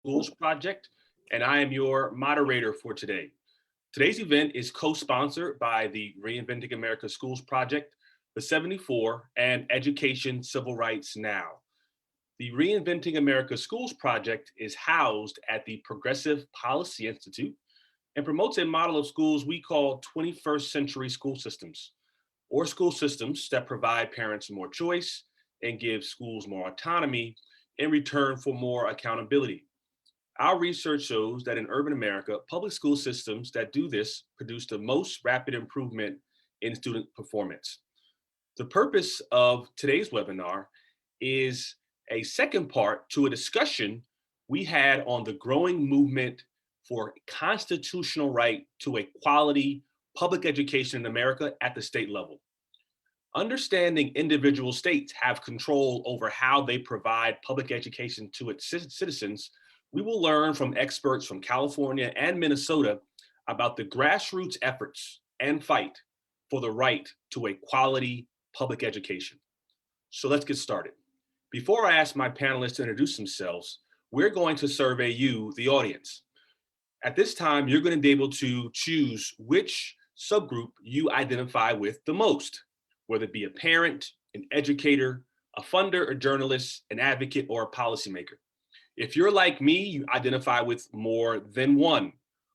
Schools Project, and I am your moderator for today. Today's event is co-sponsored by the Reinventing America Schools Project, the 74, and Education Civil Rights Now. The Reinventing America Schools Project is housed at the Progressive Policy Institute and promotes a model of schools we call 21st century school systems, or school systems that provide parents more choice and give schools more autonomy in return for more accountability. Our research shows that in urban America, public school systems that do this produce the most rapid improvement in student performance. The purpose of today's webinar is a second part to a discussion we had on the growing movement for constitutional right to a quality public education in America at the state level. Understanding individual states have control over how they provide public education to its citizens, we will learn from experts from California and Minnesota about the grassroots efforts and fight for the right to a quality public education. So let's get started. Before I ask my panelists to introduce themselves, we're going to survey you, the audience. At this time, you're going to be able to choose which subgroup you identify with the most, whether it be a parent, an educator, a funder, a journalist, an advocate, or a policymaker. If you're like me, you identify with more than one.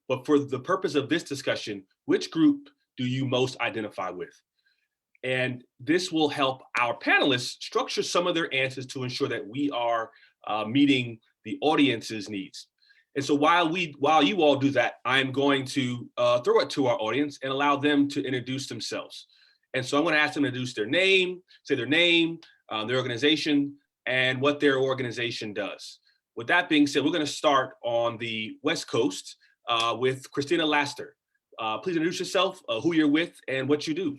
But for the purpose of this discussion, which group do you most identify with? And this will help our panelists structure some of their answers to ensure that we are meeting the audience's needs. And so while you all do that, I'm going to throw it to our audience and allow them to introduce themselves. And so I'm going to ask them to introduce their name, say their name, their organization, and what their organization does. With that being said, we're going to start on the West Coast with Christina Laster. Please introduce yourself, who you're with, and what you do.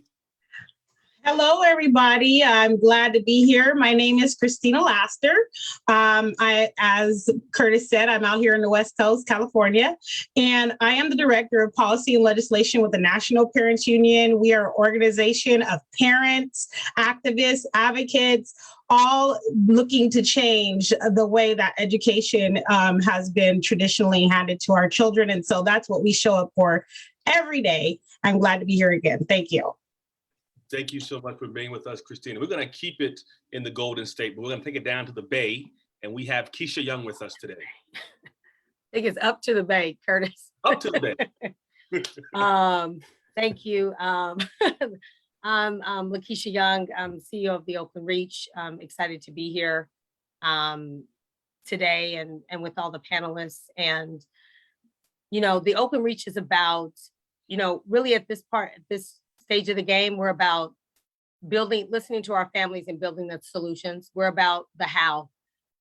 Hello, everybody. I'm glad to be here. My name is Christina Laster. As Curtis said, I'm out here in the West Coast, California, and I am the Director of Policy and Legislation with the National Parents Union. We are an organization of parents, activists, advocates, all looking to change the way that education has been traditionally handed to our children. And so that's what we show up for every day. I'm glad to be here again. Thank you. Thank you so much for being with us, Christina. We're going to keep it in the Golden State, but we're going to take it down to the Bay, and we have Keisha Young with us today. I think it's up to the Bay, Curtis. Up to the Bay. Thank you. I'm Lakeisha Young. I'm CEO of the Oakland Reach. I'm excited to be here today and with all the panelists. And, the Oakland Reach is about, really at this stage of the game, we're about listening to our families and building the solutions. We're about the how.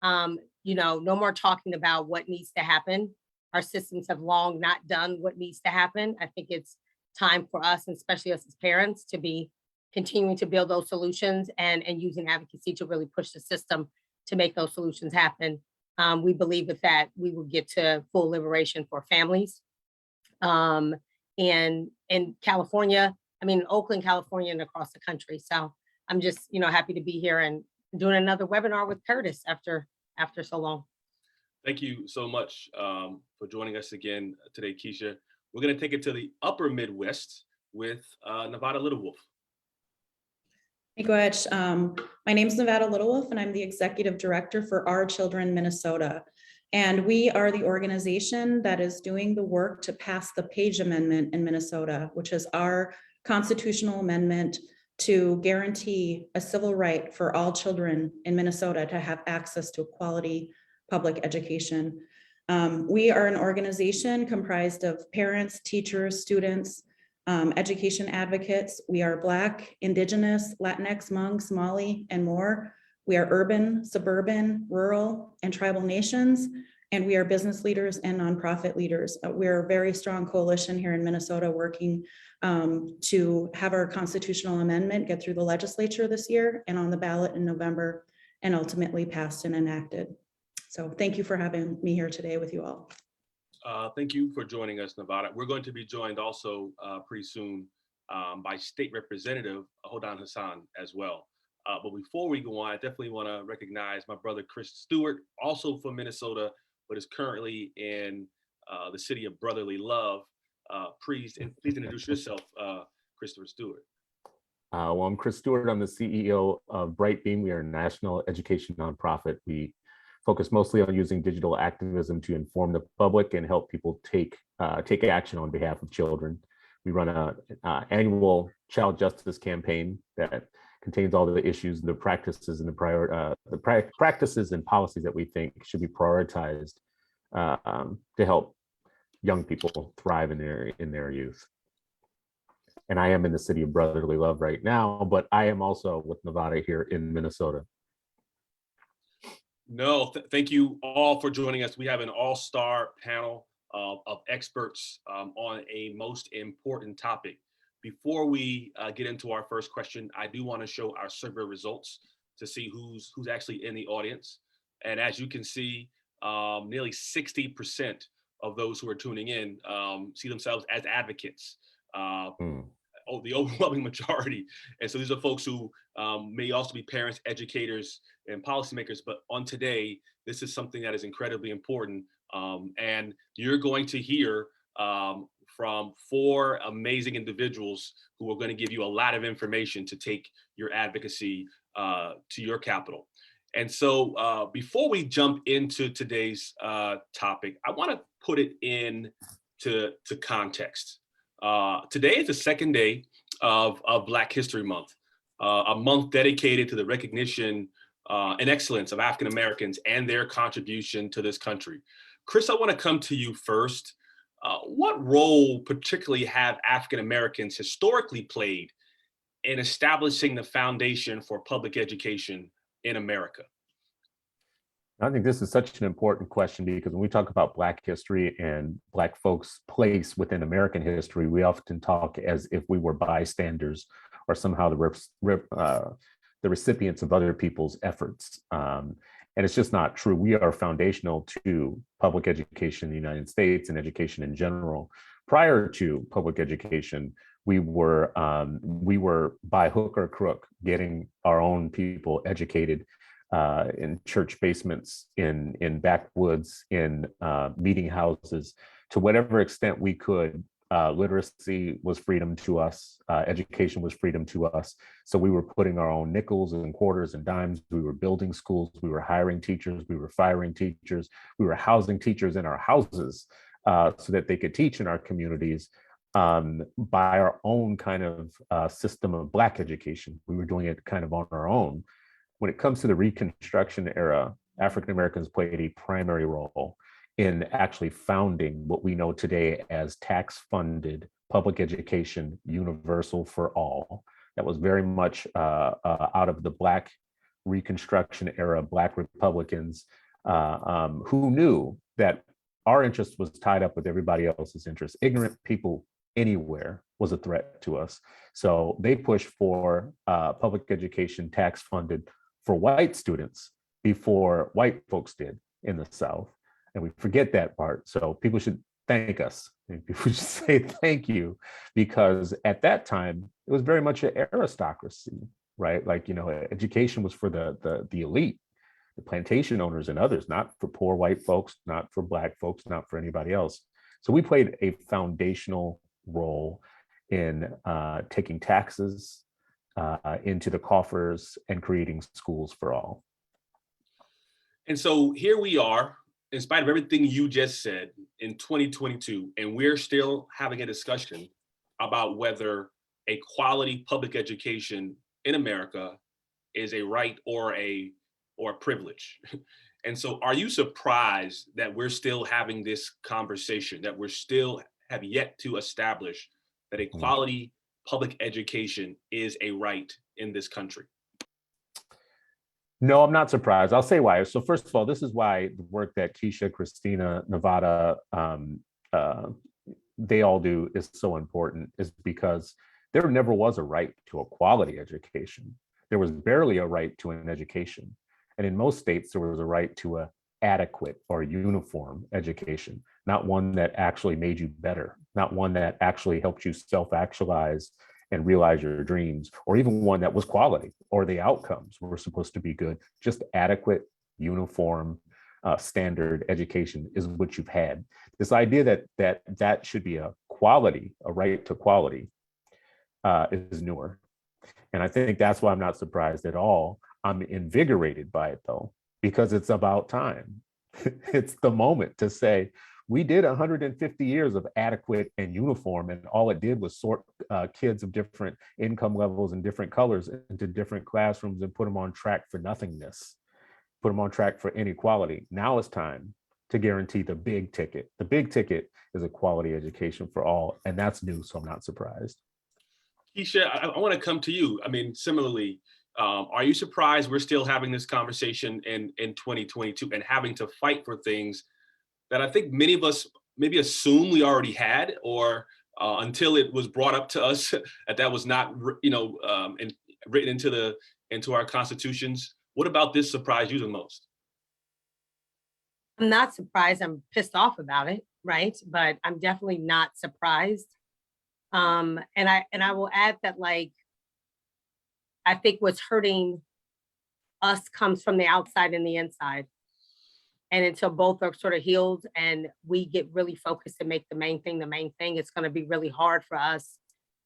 No more talking about what needs to happen. Our systems have long not done what needs to happen. I think it's time for us, and especially us as parents, to be continuing to build those solutions and using advocacy to really push the system to make those solutions happen. We believe with that, we will get to full liberation for families. And in California, Oakland, California, and across the country. So I'm just, happy to be here and doing another webinar with Curtis after so long. Thank you so much for joining us again today, Keisha. We're going to take it to the upper Midwest with Nevada Littlewolf. Hey, Goetsch. My name is Nevada Littlewolf, and I'm the Executive Director for Our Children Minnesota. And we are the organization that is doing the work to pass the Page Amendment in Minnesota, which is our constitutional amendment to guarantee a civil right for all children in Minnesota to have access to a quality public education. We are an organization comprised of parents, teachers, students, education advocates. We are Black, Indigenous, Latinx, Hmong, Somali, and more. We are urban, suburban, rural, and tribal nations. And we are business leaders and nonprofit leaders. We're a very strong coalition here in Minnesota working to have our constitutional amendment get through the legislature this year and on the ballot in November and ultimately passed and enacted. So thank you for having me here today with you all. Thank you for joining us, Nevada. We're going to be joined also pretty soon by State Representative Hassan as well. But before we go on, I definitely want to recognize my brother, Chris Stewart, also from Minnesota, but is currently in the city of brotherly love. Please introduce yourself, Christopher Stewart. Well, I'm Chris Stewart. I'm the CEO of Brightbeam. We are a national education nonprofit. We focus mostly on using digital activism to inform the public and help people take action on behalf of children. We run an annual child justice campaign that contains all the issues, the practices, and practices and policies that we think should be prioritized to help young people thrive in their youth. And I am in the city of brotherly love right now, but I am also with Nevada here in Minnesota. No, thank you all for joining us. We have an all-star panel of experts on a most important topic. Before we get into our first question, I do want to show our survey results to see who's actually in the audience. And as you can see, nearly 60% of those who are tuning in see themselves as advocates. The overwhelming majority. And so these are folks who may also be parents, educators, and policymakers. But on today, this is something that is incredibly important. And you're going to hear from 4 amazing individuals who are going to give you a lot of information to take your advocacy to your capital. And so before we jump into today's topic, I want to put it to context. Today is the second day of Black History Month, a month dedicated to the recognition and excellence of African Americans and their contribution to this country. Chris, I want to come to you first. What role particularly have African Americans historically played in establishing the foundation for public education in America? I think this is such an important question because when we talk about Black history and Black folks' place within American history, we often talk as if we were bystanders or somehow the recipients of other people's efforts. And it's just not true. We are foundational to public education in the United States and education in general. Prior to public education, we were by hook or crook getting our own people educated in church basements, in backwoods, in meeting houses, to whatever extent we could. Literacy was freedom to us. Education was freedom to us. So we were putting our own nickels and quarters and dimes. We were building schools. We were hiring teachers. We were firing teachers. We were housing teachers in our houses so that they could teach in our communities by our own kind of system of Black education. We were doing it kind of on our own. When it comes to the Reconstruction era, African Americans played a primary role in actually founding what we know today as tax-funded public education, universal for all. That was very much out of the Black Reconstruction era, Black Republicans who knew that our interest was tied up with everybody else's interest. Ignorant people anywhere was a threat to us. So they pushed for public education tax-funded for white students before white folks did in the South. And we forget that part. So people should thank us. People should say thank you, because at that time, it was very much an aristocracy, right? Like, education was for the elite, the plantation owners and others, not for poor white folks, not for Black folks, not for anybody else. So we played a foundational role in taking taxes into the coffers and creating schools for all. And so here we are, in spite of everything you just said, in 2022, and we're still having a discussion about whether a quality public education in America is a right or a privilege. And so are you surprised that we're still having this conversation, that we're still have yet to establish that a quality public education is a right in this country? No, I'm not surprised. I'll say why. So first of all, this is why the work that Keisha, Christina, Nevada, they all do is so important, is because there never was a right to a quality education. There was barely a right to an education. And in most states, there was a right to a adequate or uniform education, not one that actually made you better, not one that actually helped you self-actualize and realize your dreams, or even one that was quality or the outcomes were supposed to be good, just adequate, uniform standard education is what you've had. This idea that should be a quality, a right to quality, is newer. And I think that's why I'm not surprised at all. I'm invigorated by it though, because it's about time. It's the moment to say, we did 150 years of adequate and uniform, and all it did was sort kids of different income levels and different colors into different classrooms and put them on track for nothingness, put them on track for inequality. Now it's time to guarantee the big ticket. The big ticket is a quality education for all, and that's new, so I'm not surprised. Keisha, I want to come to you. I mean, similarly, are you surprised we're still having this conversation in 2022 and having to fight for things that I think many of us maybe assume we already had, or until it was brought up to us that was not, written into our constitutions? What about this surprised you the most? I'm not surprised. I'm pissed off about it, right? But I'm definitely not surprised. And I will add that, like, I think what's hurting us comes from the outside and the inside. And until both are sort of healed and we get really focused and make the main thing, it's going to be really hard for us.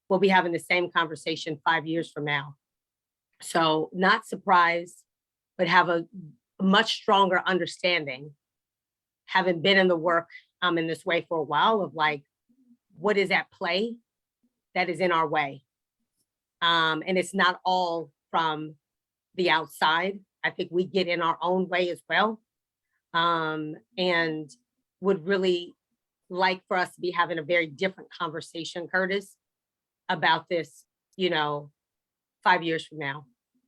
We'll be having the same conversation 5 years from now. So not surprised, but have a much stronger understanding, having been in the work in this way for a while, of like, what is at play that is in our way. And it's not all from the outside. I think we get in our own way as well. And would really like for us to be having a very different conversation, Curtis, about this, 5 years from now,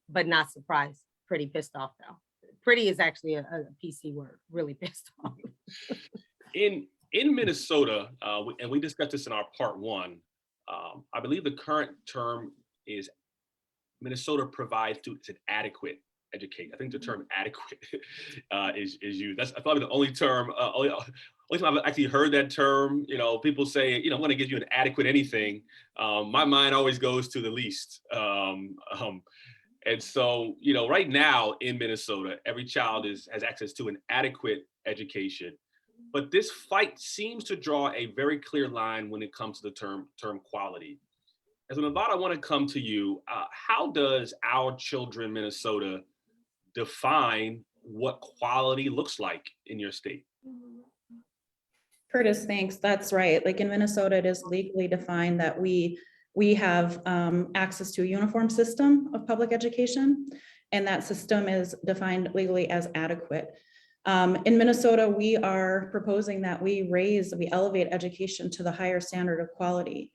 but not surprised. Pretty pissed off though. Pretty is actually a PC word, really pissed off. In Minnesota, and we discussed this in our part one, I believe the current term is Minnesota provides students an adequate education. I think the term adequate is used. That's probably the only term, only time I've actually heard that term. People say, I'm going to give you an adequate anything. My mind always goes to the least. And so, right now in Minnesota, every child has access to an adequate education. But this fight seems to draw a very clear line when it comes to the term quality. As an Nevada, I want to come to you. How does Our Children Minnesota define what quality looks like in your state? Curtis, thanks. That's right. Like in Minnesota, it is legally defined that we have access to a uniform system of public education, and that system is defined legally as adequate. In Minnesota, we are proposing that we elevate education to the higher standard of quality.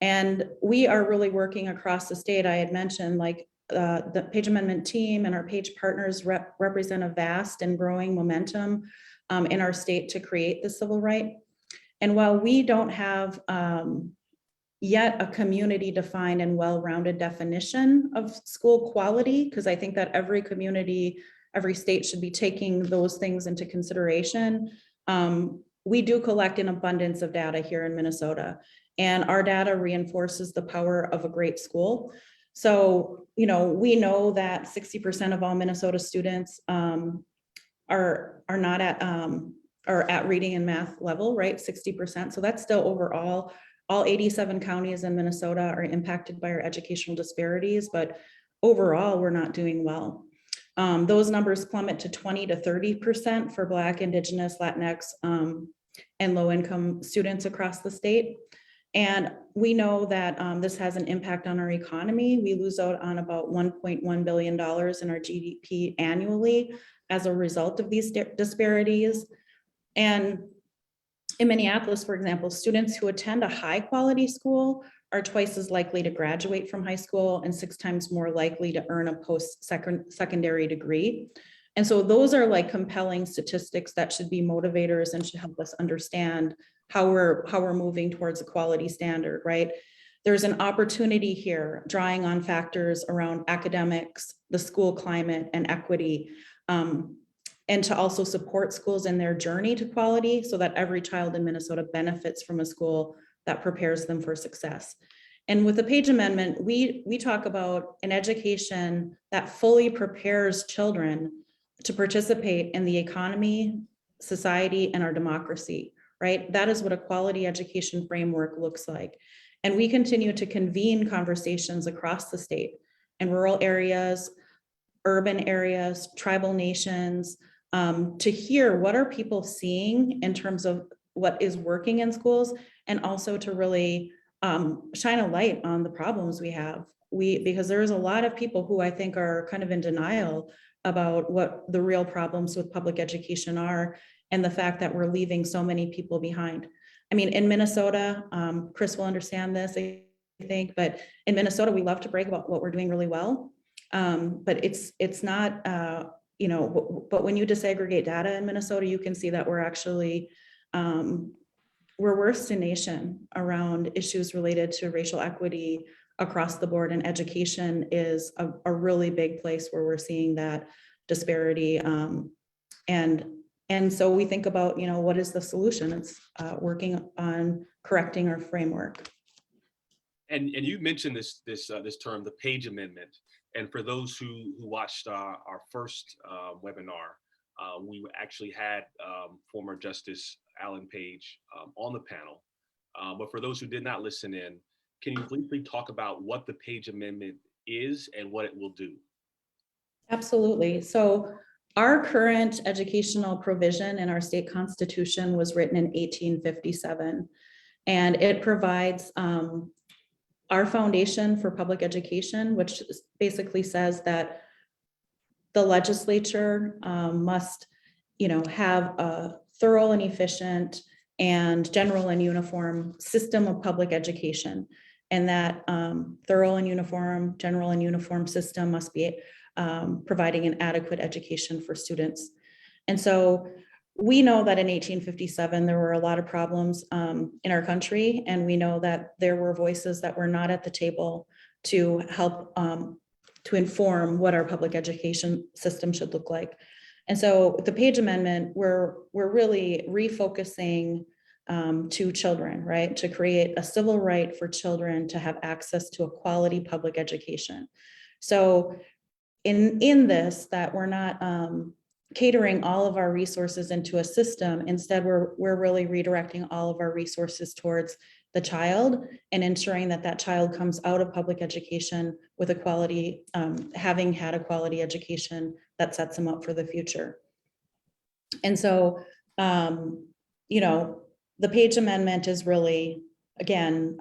And we are really working across the state. I had mentioned, like, the Page Amendment team and our Page partners represent a vast and growing momentum in our state to create the civil right. And while we don't have yet a community defined and well-rounded definition of school quality, because I think that every community, every state should be taking those things into consideration, we do collect an abundance of data here in Minnesota. And our data reinforces the power of a great school. So, we know that 60% of all Minnesota students are not at reading and math level, right? 60%. So that's still overall. All 87 counties in Minnesota are impacted by our educational disparities, but overall, we're not doing well. Those numbers plummet to 20 to 30% for Black, Indigenous, Latinx, and low-income students across the state. And we know that this has an impact on our economy. We lose out on about $1.1 billion in our GDP annually as a result of these disparities. And in Minneapolis, for example, students who attend a high quality school are twice as likely to graduate from high school and 6 times more likely to earn a post-secondary degree. And so those are like compelling statistics that should be motivators and should help us understand how we're moving towards a quality standard, right? There's an opportunity here drawing on factors around academics, the school climate, and equity, and to also support schools in their journey to quality so that every child in Minnesota benefits from a school that prepares them for success. And with the Page Amendment, we talk about an education that fully prepares children to participate in the economy, society, and our democracy, right? That is what a quality education framework looks like. And we continue to convene conversations across the state in rural areas, urban areas, tribal nations, to hear what are people seeing in terms of what is working in schools, and also to really shine a light on the problems we have. Because there's a lot of people who I think are kind of in denial about what the real problems with public education are, and the fact that we're leaving so many people behind. I mean, in Minnesota, Chris will understand this, I think, but in Minnesota, we love to brag about what we're doing really well. But it's not, but when you disaggregate data in Minnesota, you can see that we're actually, we're worst in nation around issues related to racial equity across the board, and education is a really big place where we're seeing that disparity. And so we think about, what is the solution? It's working on correcting our framework. And you mentioned this term, the Page Amendment. And for those who watched our first webinar, we actually had former Justice Alan Page on the panel. But for those who did not listen in, can you briefly talk about what the Page Amendment is and what it will do? Absolutely. So our current educational provision in our state constitution was written in 1857, and it provides our foundation for public education, which basically says that the legislature must, have a thorough and efficient and general and uniform system of public education. And that thorough and uniform, general and uniform system must be providing an adequate education for students. And so we know that in 1857, there were a lot of problems in our country, and we know that there were voices that were not at the table to help to inform what our public education system should look like. And so the Page Amendment, we're really refocusing to children, right? To create a civil right for children to have access to a quality public education. So in this, that we're not catering all of our resources into a system. Instead, we're really redirecting all of our resources towards the child and ensuring that that child comes out of public education with a quality, having had a quality education that sets them up for the future. And so, the Page Amendment is really, again,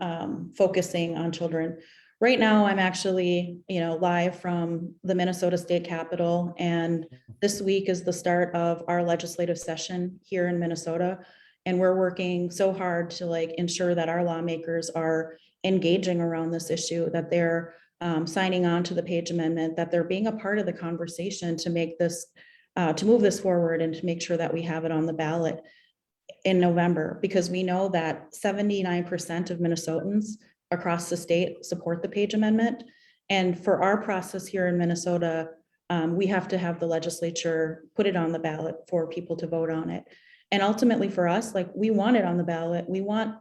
focusing on children. Right now, I'm actually, live from the Minnesota State Capitol, and this week is the start of our legislative session here in Minnesota. And we're working so hard to ensure that our lawmakers are engaging around this issue, that they're signing on to the Page Amendment, that they're being a part of the conversation to make this, to move this forward and to make sure that we have it on the ballot in November, because we know that 79% of Minnesotans across the state support the Page Amendment. And for our process here in Minnesota, we have to have the legislature put it on the ballot for people to vote on it. And ultimately for us, we want it on the ballot. We want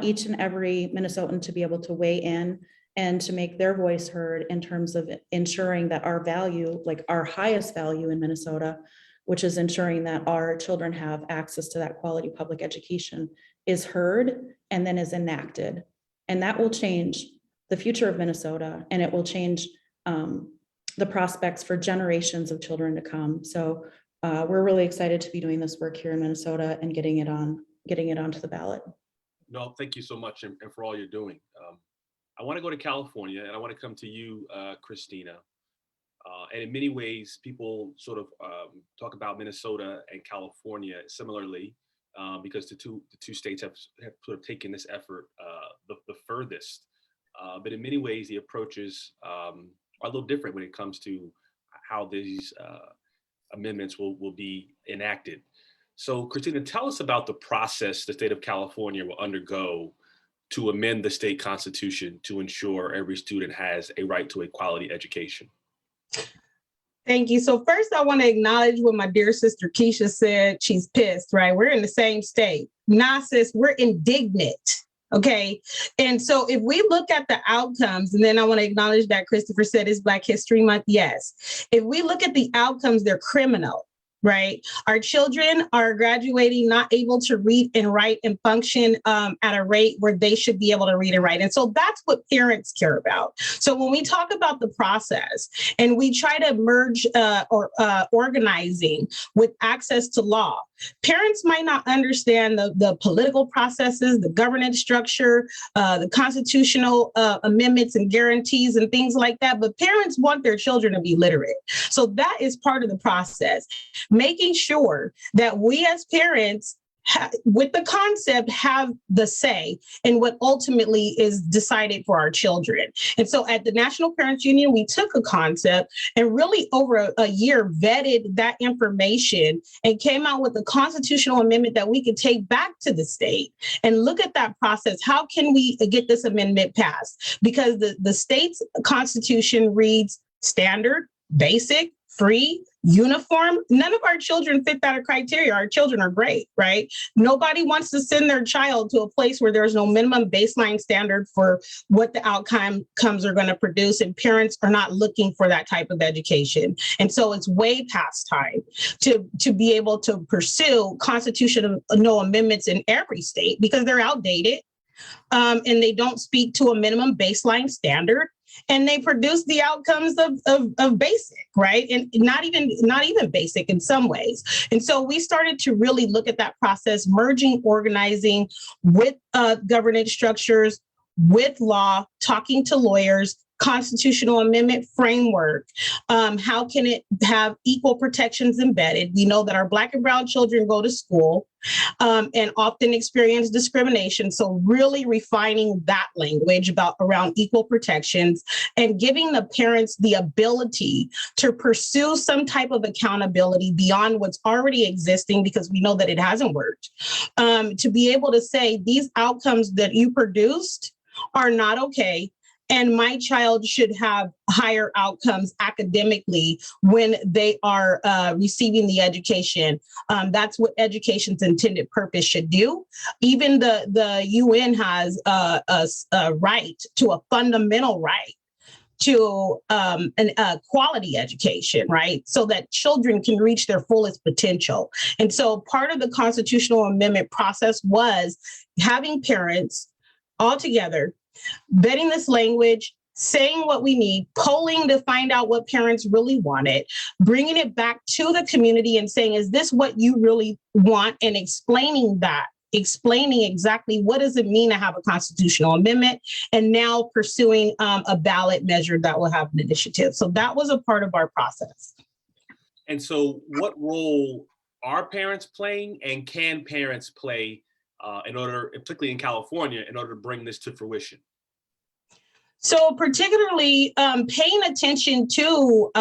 each and every Minnesotan to be able to weigh in and to make their voice heard in terms of ensuring that our value, our highest value in Minnesota, which is ensuring that our children have access to that quality public education, is heard and then is enacted. And that will change the future of Minnesota, and it will change the prospects for generations of children to come. So we're really excited to be doing this work here in Minnesota and getting it onto the ballot. No, thank you so much, and for all you're doing. I want to go to California, and I want to come to you, Christina. And in many ways, people sort of talk about Minnesota and California similarly, because the two states have sort of taken this effort the furthest. But in many ways, the approaches are a little different when it comes to how these amendments will be enacted. So, Christina, tell us about the process the state of California will undergo to amend the state constitution to ensure every student has a right to a quality education. Thank you. So first, I want to acknowledge what my dear sister Keisha said. She's pissed, right? We're in the same state. Nah, sis, we're indignant. Okay. And so if we look at the outcomes, and then I want to acknowledge that Christopher said it's Black History Month. Yes. If we look at the outcomes, they're criminal. Right. Our children are graduating not able to read and write and function at a rate where they should be able to read and write. And so that's what parents care about. So when we talk about the process and we try to merge organizing with access to law, parents might not understand the political processes, the governance structure, the constitutional amendments and guarantees and things like that. But parents want their children to be literate. So that is part of the process. Making sure that we as parents with the concept have the say in what ultimately is decided for our children. And so at the National Parents Union, we took a concept and really over a year vetted that information and came out with a constitutional amendment that we could take back to the state and look at that process. How can we get this amendment passed? Because the state's constitution reads standard, basic, free, uniform. None of our children fit that criteria. Our children are great, right? Nobody wants to send their child to a place where there's no minimum baseline standard for what the outcomes are going to produce, and parents are not looking for that type of education. And so it's way past time to be able to pursue constitutional amendments in every state because they're outdated and they don't speak to a minimum baseline standard. And they produce the outcomes of basic, right? And not even basic in some ways. And so we started to really look at that process, merging, organizing with governance structures, with law, talking to lawyers, constitutional amendment framework. How can it have equal protections embedded? We know that our Black and brown children go to school and often experience discrimination. So really refining that language around equal protections and giving the parents the ability to pursue some type of accountability beyond what's already existing, because we know that it hasn't worked, to be able to say these outcomes that you produced are not okay. And my child should have higher outcomes academically when they are receiving the education. That's what education's intended purpose should do. Even the UN has a right to a fundamental right to a quality education, right? So that children can reach their fullest potential. And so part of the constitutional amendment process was having parents all together, vetting this language, saying what we need, polling to find out what parents really wanted, bringing it back to the community and saying, is this what you really want? And explaining exactly what does it mean to have a constitutional amendment, and now pursuing a ballot measure that will have an initiative. So that was a part of our process. And so what role are parents playing, and can parents play in order, particularly in California, in order to bring this to fruition? So particularly paying attention to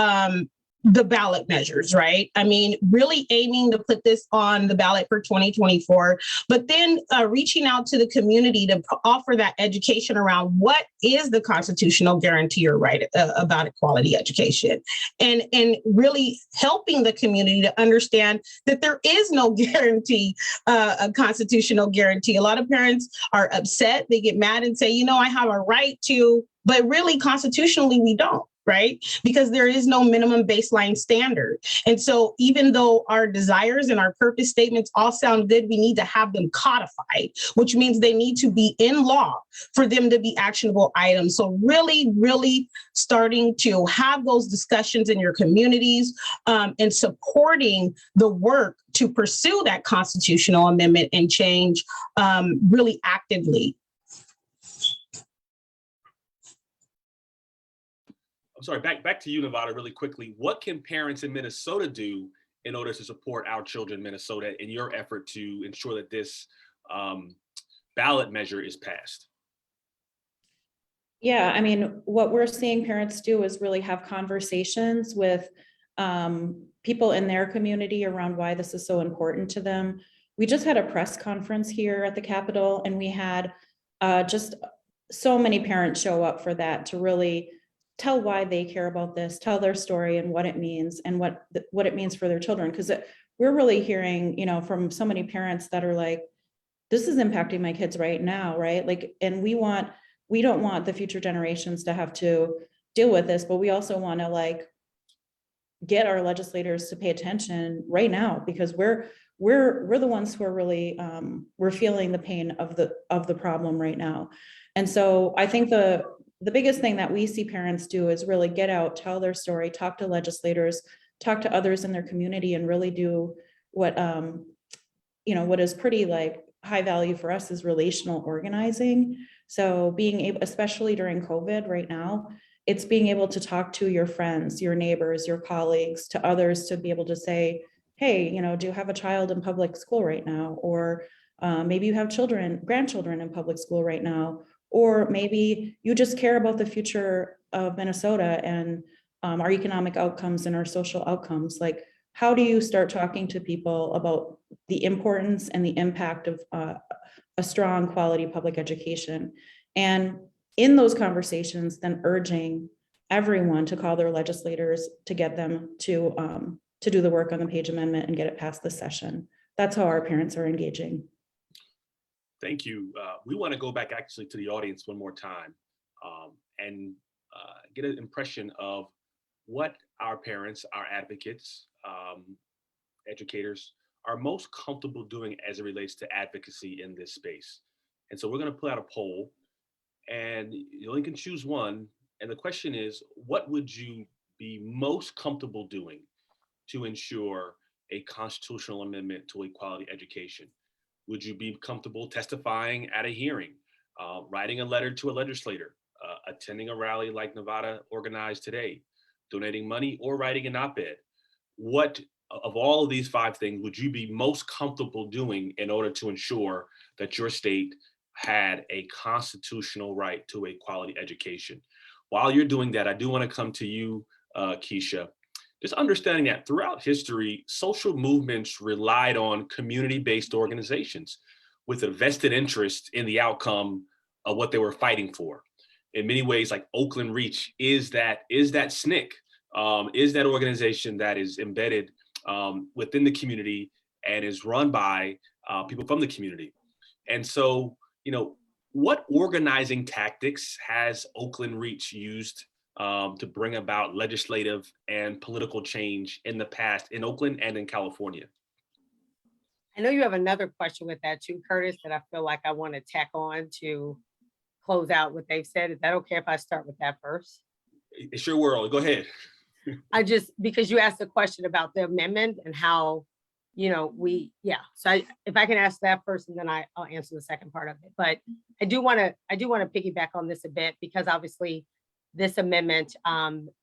the ballot measures, right? I mean, really aiming to put this on the ballot for 2024, but then reaching out to the community to offer that education around what is the constitutional guarantee or right about equality education, and really helping the community to understand that there is no guarantee, a constitutional guarantee. A lot of parents are upset. They get mad and say, you know, I have a right to, but really constitutionally we don't. Right? Because there is no minimum baseline standard. And so even though our desires and our purpose statements all sound good, we need to have them codified, which means they need to be in law for them to be actionable items. So really, really starting to have those discussions in your communities and supporting the work to pursue that constitutional amendment and change really actively. I'm sorry, back to you, Nevada, really quickly. What can parents in Minnesota do in order to support our children in Minnesota in your effort to ensure that this ballot measure is passed? Yeah, I mean, what we're seeing parents do is really have conversations with people in their community around why this is so important to them. We just had a press conference here at the Capitol, and we had just so many parents show up for that to really tell why they care about this, tell their story and what it means, and what it means for their children. Because we're really hearing, you know, from so many parents that are like, this is impacting my kids right now, right? Like, and we don't want the future generations to have to deal with this, but we also want to like get our legislators to pay attention right now, because we're the ones who are really we're feeling the pain of the problem right now. And so I think the biggest thing that we see parents do is really get out, tell their story, talk to legislators, talk to others in their community, and really do what what is pretty like high value for us is relational organizing. So being able, especially during COVID right now, it's being able to talk to your friends, your neighbors, your colleagues, to others, to be able to say, hey, do you have a child in public school right now? Or maybe you have grandchildren in public school right now, or maybe you just care about the future of Minnesota and our economic outcomes and our social outcomes. Like, how do you start talking to people about the importance and the impact of a strong quality public education? And in those conversations, then urging everyone to call their legislators to get them to do the work on the Page Amendment and get it past the session. That's how our parents are engaging. Thank you. We want to go back actually to the audience one more time and get an impression of what our parents, our advocates, educators are most comfortable doing as it relates to advocacy in this space. And so we're going to put out a poll, and you only can choose one. And the question is, what would you be most comfortable doing to ensure a constitutional amendment to equality education? Would you be comfortable testifying at a hearing, writing a letter to a legislator, attending a rally like Nevada organized today, donating money, or writing an op-ed? What of all of these 5 things would you be most comfortable doing in order to ensure that your state had a constitutional right to a quality education? While you're doing that, I do want to come to you, Keisha. Just understanding that throughout history, social movements relied on community-based organizations with a vested interest in the outcome of what they were fighting for. In many ways, like Oakland Reach is that SNCC, is that organization that is embedded within the community and is run by people from the community. And so, what organizing tactics has Oakland Reach used to bring about legislative and political change in the past in Oakland and in California? I know you have another question with that too, Curtis, that I feel like I want to tack on to close out what they've said. Is that okay if I start with that first? It's your world. Go ahead. Because you asked a question about the amendment and how, so if I can ask that first, and then I'll answer the second part of it. But I do want to piggyback on this a bit, because obviously this amendment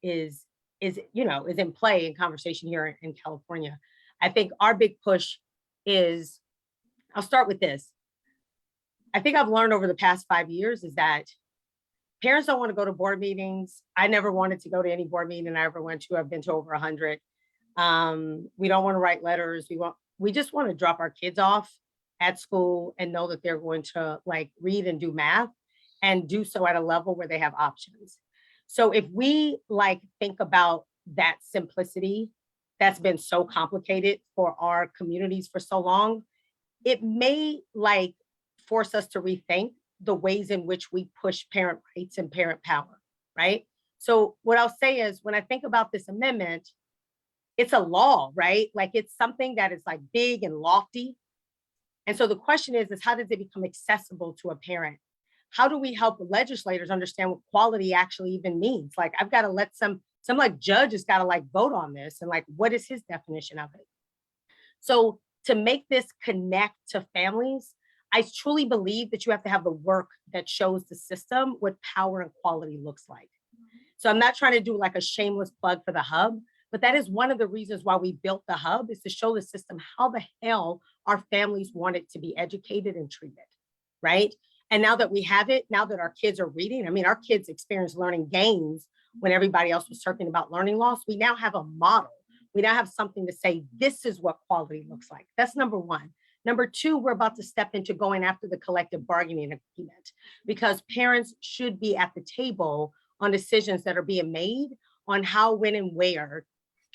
is in play in conversation here in California. I think our big push is, I'll start with this. I think I've learned over the past 5 years is that parents don't want to go to board meetings. I never wanted to go to any board meeting I ever went to. I've been to over 100. We don't want to write letters. We just want to drop our kids off at school and know that they're going to like read and do math and do so at a level where they have options. So if we like think about that simplicity that's been so complicated for our communities for so long, it may like force us to rethink the ways in which we push parent rights and parent power, right? So what I'll say is, when I think about this amendment, it's a law, right? Like, it's something that is like big and lofty. And so the question is how does it become accessible to a parent? How do we help legislators understand what quality actually even means? Like, I've got to let some like judge has got to like vote on this, and like, what is his definition of it? So to make this connect to families, I truly believe that you have to have the work that shows the system what power and quality looks like. So I'm not trying to do like a shameless plug for the hub, but that is one of the reasons why we built the hub, is to show the system how the hell our families want it to be educated and treated, right? And now that we have it, now that our kids are reading, I mean, our kids experience learning gains when everybody else was talking about learning loss. We now have a model. We now have something to say, this is what quality looks like. That's number one. Number two, we're about to step into going after the collective bargaining agreement, because parents should be at the table on decisions that are being made on how, when, and where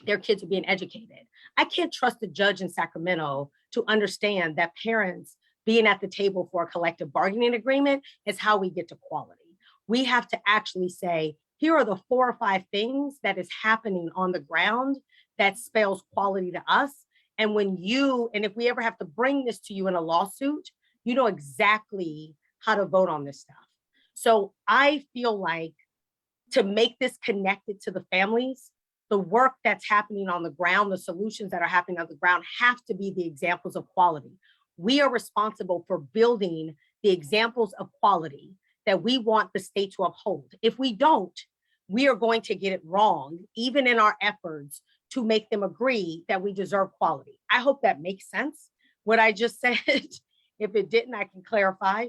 their kids are being educated. I can't trust a judge in Sacramento to understand that parents being at the table for a collective bargaining agreement is how we get to quality. We have to actually say, here are the 4 or 5 things that is happening on the ground that spells quality to us. And when and if we ever have to bring this to you in a lawsuit, you know exactly how to vote on this stuff. So I feel like to make this connected to the families, the work that's happening on the ground, the solutions that are happening on the ground have to be the examples of quality. We are responsible for building the examples of quality that we want the state to uphold. If we don't, we are going to get it wrong, even in our efforts to make them agree that we deserve quality. I hope that makes sense, what I just said. If it didn't, I can clarify.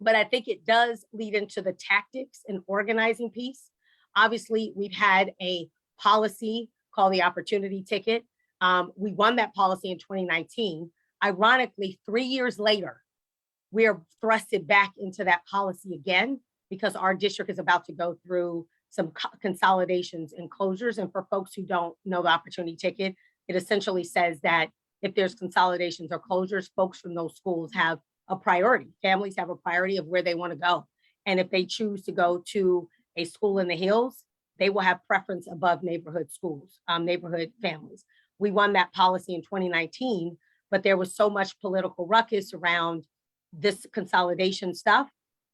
But I think it does lead into the tactics and organizing piece. Obviously, we've had a policy called the opportunity ticket. We won that policy in 2019. Ironically, 3 years later, we are thrusted back into that policy again because our district is about to go through some consolidations and closures. And for folks who don't know the opportunity ticket, it essentially says that if there's consolidations or closures, folks from those schools have a priority. Families have a priority of where they want to go. And if they choose to go to a school in the hills, they will have preference above neighborhood schools, neighborhood families. We won that policy in 2019, but there was so much political ruckus around this consolidation stuff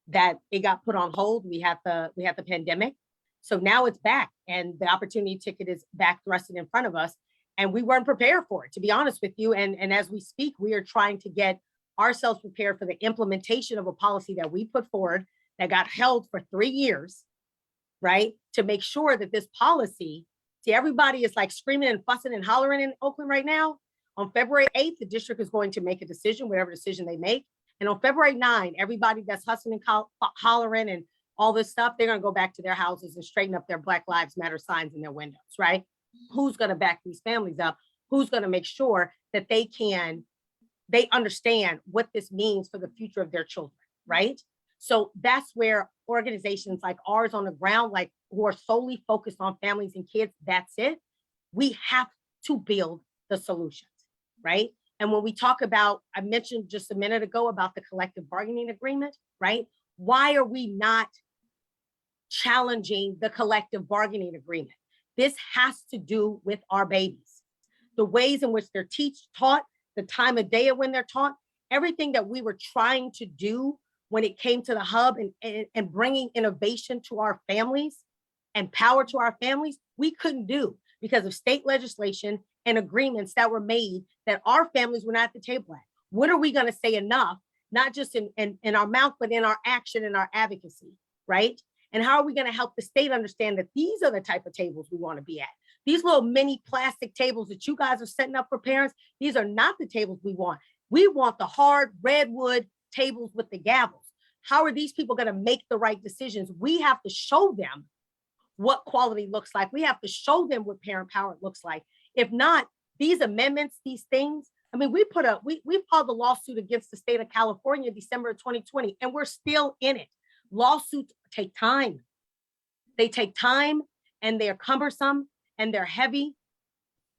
that it got put on hold. We had the pandemic. So now it's back and the opportunity ticket is back thrusted in front of us. And we weren't prepared for it, to be honest with you. And as we speak, we are trying to get ourselves prepared for the implementation of a policy that we put forward that got held for 3 years, right? To make sure that this policy, see, everybody is like screaming and fussing and hollering in Oakland right now. On February 8th, the district is going to make a decision, whatever decision they make. And on February 9th, everybody that's hustling and hollering and all this stuff, they're going to go back to their houses and straighten up their Black Lives Matter signs in their windows, right? Who's going to back these families up? Who's going to make sure that they understand what this means for the future of their children, right? So that's where organizations like ours on the ground, like who are solely focused on families and kids, that's it. We have to build the solutions, right? And when we talk about, I mentioned just a minute ago about the collective bargaining agreement, right? Why are we not challenging the collective bargaining agreement? This has to do with our babies, the ways in which they're taught, the time of day of when they're taught, everything that we were trying to do when it came to the hub and bringing innovation to our families and power to our families, we couldn't do because of state legislation and agreements that were made that our families were not at the table at. When are we going to say enough, not just in our mouth, but in our action and our advocacy, right? And how are we going to help the state understand that these are the type of tables we want to be at? These little mini plastic tables that you guys are setting up for parents, these are not the tables we want. We want the hard redwood tables with the gavels. How are these people going to make the right decisions? We have to show them what quality looks like. We have to show them what parent power looks like. If not, these amendments, these things, I mean, we filed a lawsuit against the state of California, December of 2020, and we're still in it. Lawsuits take time. They take time and they're cumbersome and they're heavy.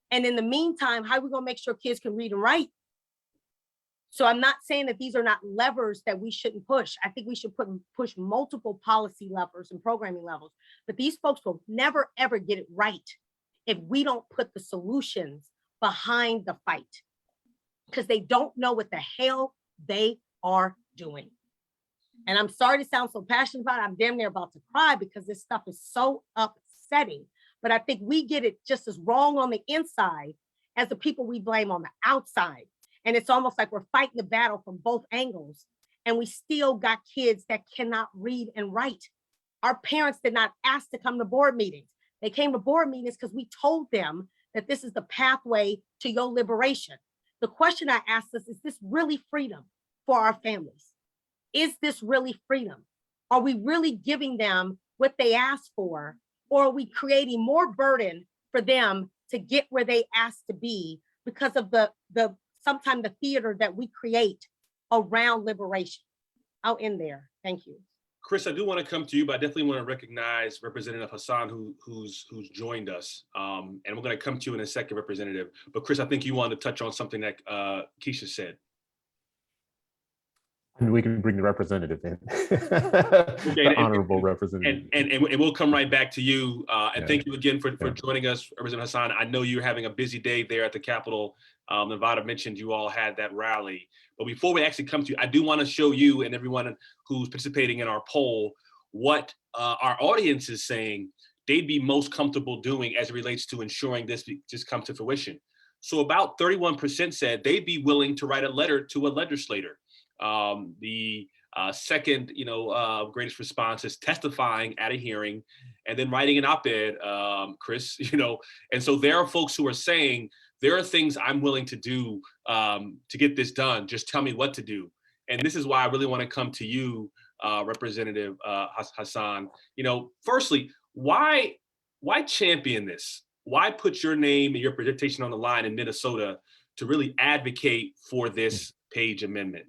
And in the meantime, how are we going to make sure kids can read and write? So I'm not saying that these are not levers that we shouldn't push. I think we should push multiple policy levers and programming levels. But these folks will never, ever get it right if we don't put the solutions behind the fight, because they don't know what the hell they are doing. And I'm sorry to sound so passionate about it. I'm damn near about to cry because this stuff is so upsetting. But I think we get it just as wrong on the inside as the people we blame on the outside. And it's almost like we're fighting the battle from both angles. And we still got kids that cannot read and write. Our parents did not ask to come to board meetings. They came to board meetings because we told them that this is the pathway to your liberation. The question I asked us, is this really freedom for our families? Is this really freedom? Are we really giving them what they asked for? Or are we creating more burden for them to get where they asked to be because of sometimes the theater that we create around liberation? I'll end there. Thank you. Chris, I do want to come to you, but I definitely want to recognize Representative Hassan, who's joined us. And we're going to come to you in a second, Representative. But Chris, I think you wanted to touch on something that Keisha said. And we can bring the representative in, the honorable representative. And we'll come right back to you. And Yeah. thank you again for Yeah. joining us, Representative Hassan. I know you're having a busy day there at the Capitol. Nevada mentioned you all had that rally. But before we actually come to you, I do want to show you and everyone who's participating in our poll what our audience is saying they'd be most comfortable doing as it relates to ensuring this just comes to fruition. So about 31% said they'd be willing to write a letter to a legislator. The second, greatest response is testifying at a hearing and then writing an op-ed, Chris, and so there are folks who are saying, there are things I'm willing to do to get this done. Just tell me what to do. And this is why I really want to come to you, Representative Hassan. Firstly, why champion this? Why put your name and your presentation on the line in Minnesota to really advocate for this Page amendment?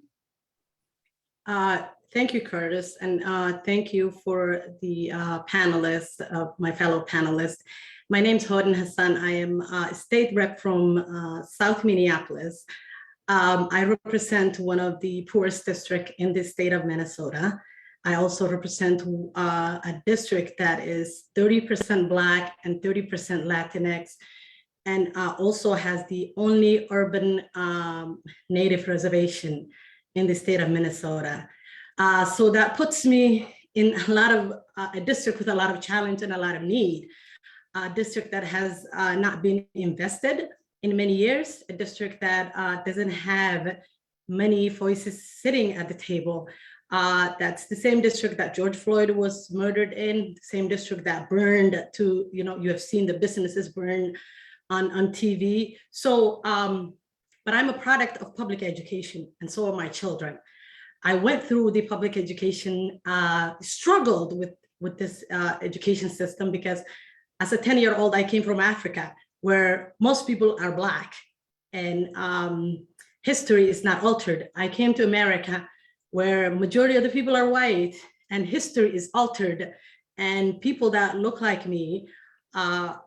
Thank you, Curtis, and thank you for the panelists, my fellow panelists. My name's Hassan Hassan. I am a state rep from South Minneapolis. I represent one of the poorest districts in the state of Minnesota. I also represent a district that is 30% Black and 30% Latinx, and also has the only urban Native reservation in the state of Minnesota. So that puts me in a district with a lot of challenge and a lot of need. A district that has not been invested in many years, a district that doesn't have many voices sitting at the table. That's the same district that George Floyd was murdered in, the same district that burned to, you have seen the businesses burn on TV. So, but I'm a product of public education, and so are my children. I went through the public education, struggled with this education system because as a 10-year-old, I came from Africa, where most people are Black and history is not altered. I came to America, where majority of the people are white and history is altered, and people that look like me are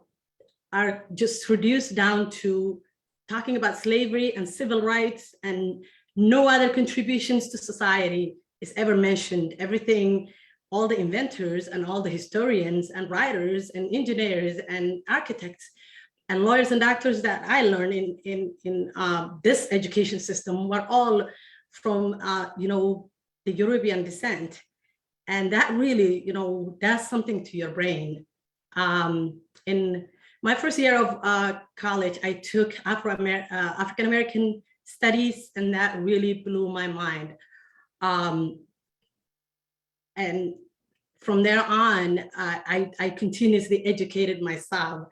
just reduced down to talking about slavery and civil rights, and no other contributions to society is ever mentioned. Everything, all the inventors and all the historians and writers and engineers and architects and lawyers and doctors that I learned in this education system were all from the European descent. And that really, does something to your brain. In my first year of college, I took African American studies, and that really blew my mind. And from there on, I continuously educated myself,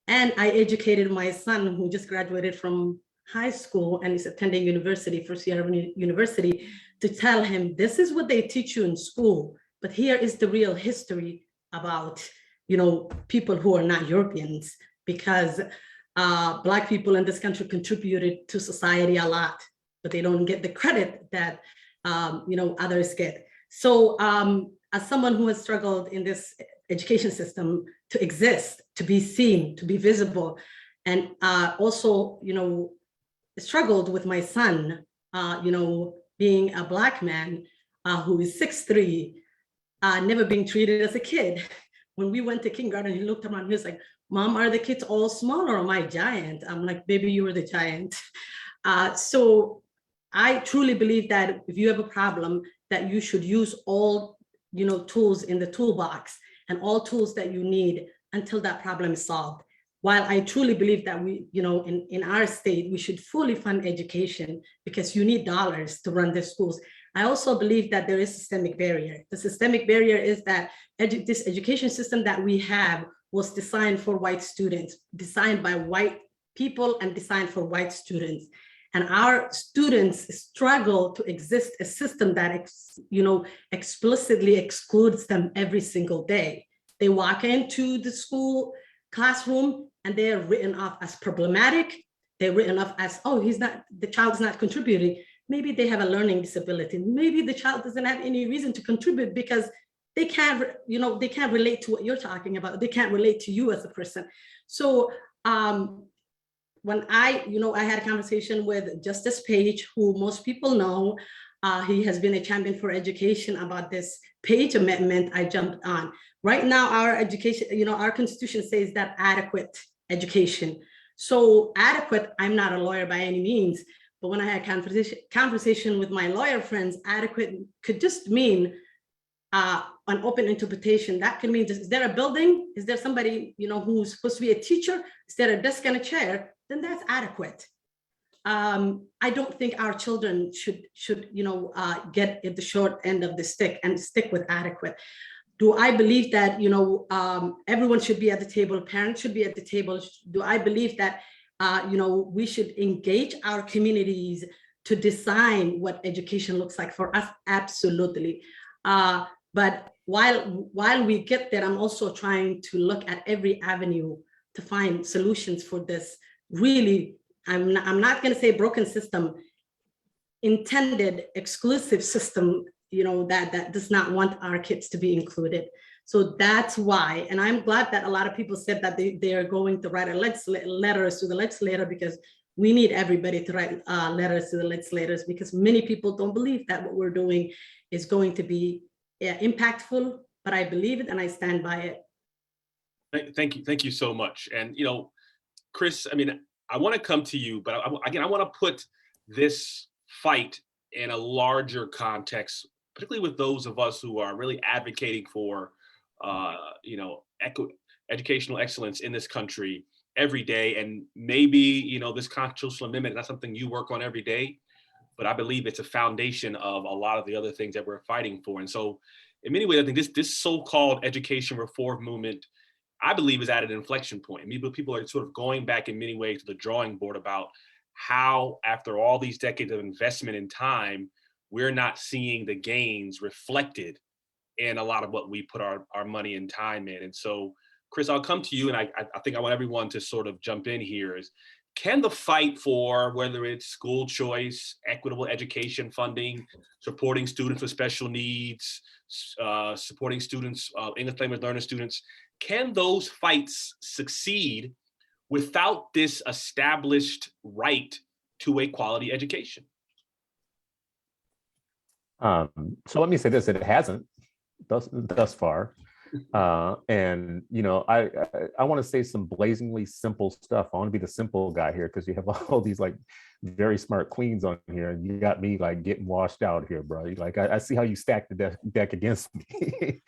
and I educated my son, who just graduated from high school and is attending university, first year of university, to tell him, this is what they teach you in school, but here is the real history about, people who are not Europeans, because Black people in this country contributed to society a lot, but they don't get the credit that, others get. So as someone who has struggled in this education system to exist, to be seen, to be visible, and also, struggled with my son, being a Black man who is 6'3", never being treated as a kid. When we went to kindergarten, he looked around, he was like, Mom, are the kids all small or am I giant? I'm like, baby, you were the giant. So I truly believe that if you have a problem, that you should use all, tools in the toolbox and all tools that you need until that problem is solved. While I truly believe that we, in our state, we should fully fund education because you need dollars to run the schools. I also believe that there is a systemic barrier. The systemic barrier is that this education system that we have was designed for white students, designed by white people and designed for white students. And our students struggle to exist a system that, explicitly excludes them every single day. They walk into the school classroom and they are written off as problematic. They're written off as, oh, the child's not contributing. Maybe they have a learning disability. Maybe the child doesn't have any reason to contribute because they can't relate to what you're talking about. They can't relate to you as a person. So when I had a conversation with Justice Page, who most people know, He has been a champion for education about this Page Amendment. I jumped on. Right now, our education, our Constitution says that adequate education. So adequate, I'm not a lawyer by any means, but when I had conversation with my lawyer friends, adequate could just mean an open interpretation. That can mean, is there a building? Is there somebody, who's supposed to be a teacher? Is there a desk and a chair? Then that's adequate. I don't think our children should get at the short end of the stick and stick with adequate. Do I believe that, everyone should be at the table, parents should be at the table? Do I believe that, we should engage our communities to design what education looks like for us? Absolutely. But while we get there, I'm also trying to look at every avenue to find solutions for this really, I'm not going to say broken system, intended exclusive system, that does not want our kids to be included. So that's why, and I'm glad that a lot of people said that they are going to write letters to the legislator, because we need everybody to write letters to the legislators, because many people don't believe that what we're doing is going to be impactful, but I believe it and I stand by it. Thank you so much. And Chris, I want to come to you, but I want to put this fight in a larger context, particularly with those of us who are really advocating for, educational excellence in this country every day. And maybe, this constitutional amendment is not something you work on every day, but I believe it's a foundation of a lot of the other things that we're fighting for. And so in many ways, I think this so-called education reform movement, I believe, is at an inflection point. People are sort of going back in many ways to the drawing board about how, after all these decades of investment in time, we're not seeing the gains reflected in a lot of what we put our money and time in. And so, Chris, I'll come to you, and I think I want everyone to sort of jump in here. Can the fight for, whether it's school choice, equitable education funding, supporting students with special needs, supporting students, English language learner students, can those fights succeed without this established right to a quality education? So let me say this: it hasn't thus far. And I want to say some blazingly simple stuff. I want to be the simple guy here, because you have all these like very smart queens on here, and you got me like getting washed out here, bro. Like I see how you stack the deck against me.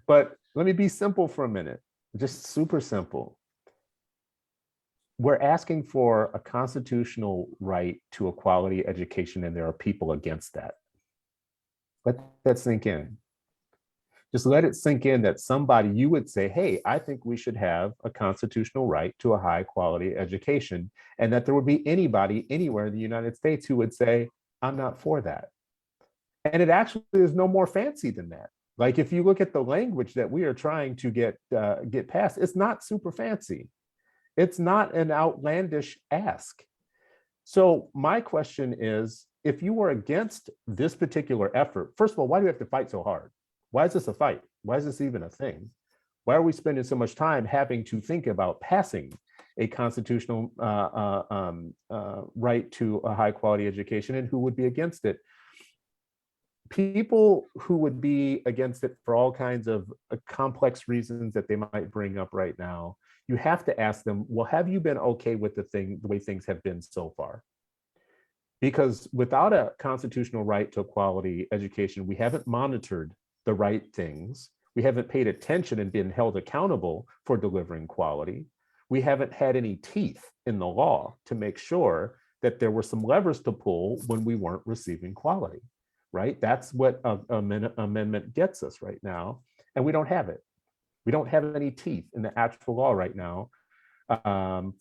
But let me be simple for a minute, just super simple. We're asking for a constitutional right to a quality education, and there are people against that. Let that sink in. Just let it sink in that somebody, you would say, hey, I think we should have a constitutional right to a high quality education, and that there would be anybody anywhere in the United States who would say, I'm not for that. And it actually is no more fancy than that. Like, if you look at the language that we are trying to get past, it's not super fancy. It's not an outlandish ask. So my question is, if you were against this particular effort, first of all, why do we have to fight so hard? Why is this a fight? Why is this even a thing? Why are we spending so much time having to think about passing a constitutional right to a high quality education, and who would be against it? People who would be against it for all kinds of complex reasons that they might bring up right now, you have to ask them, well, have you been okay with the way things have been so far? Because without a constitutional right to a quality education, we haven't monitored the right things. We haven't paid attention and been held accountable for delivering quality. We haven't had any teeth in the law to make sure that there were some levers to pull when we weren't receiving quality, right? That's what an amendment gets us right now, and we don't have it. We don't have any teeth in the actual law right now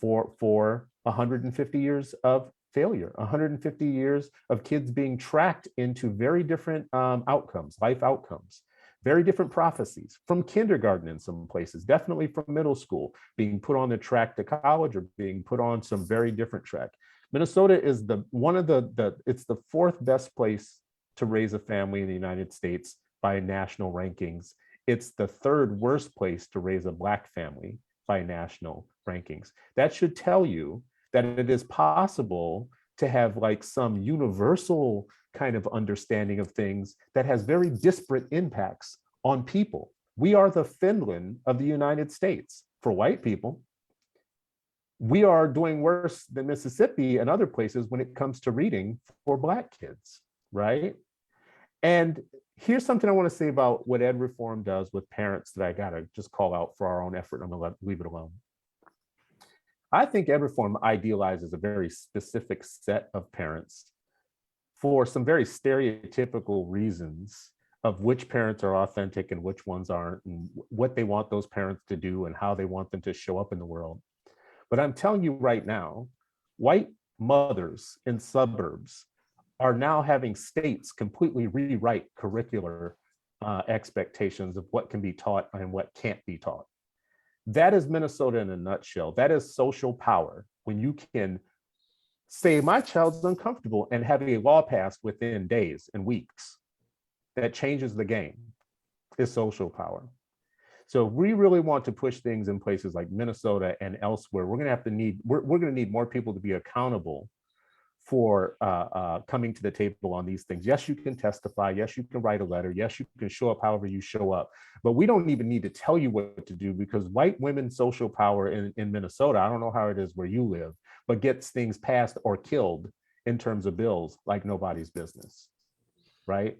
for 150 years of failure, 150 years of kids being tracked into very different outcomes, life outcomes, very different prophecies from kindergarten in some places, definitely from middle school, being put on the track to college or being put on some very different track. Minnesota is it's the fourth best place to raise a family in the United States by national rankings. It's the third worst place to raise a Black family by national rankings. That should tell you that it is possible to have like some universal kind of understanding of things that has very disparate impacts on people. We are the Finland of the United States for white people. We are doing worse than Mississippi and other places when it comes to reading for Black kids, right? And here's something I want to say about what ed reform does with parents that I gotta just call out for our own effort. I'm gonna leave it alone. I think ed reform idealizes a very specific set of parents for some very stereotypical reasons of which parents are authentic and which ones aren't, and what they want those parents to do and how they want them to show up in the world. But I'm telling you right now, white mothers in suburbs are now having states completely rewrite curricular expectations of what can be taught and what can't be taught. That is Minnesota in a nutshell. That is social power. When you can say my child's uncomfortable and have a law passed within days and weeks that changes the game, is social power. So if we really want to push things in places like Minnesota and elsewhere, we're going to need more people to be accountable for coming to the table on these things. Yes, you can testify. Yes, you can write a letter. Yes, you can show up however you show up. But we don't even need to tell you what to do, because white women's social power in Minnesota, I don't know how it is where you live, but gets things passed or killed in terms of bills like nobody's business, right?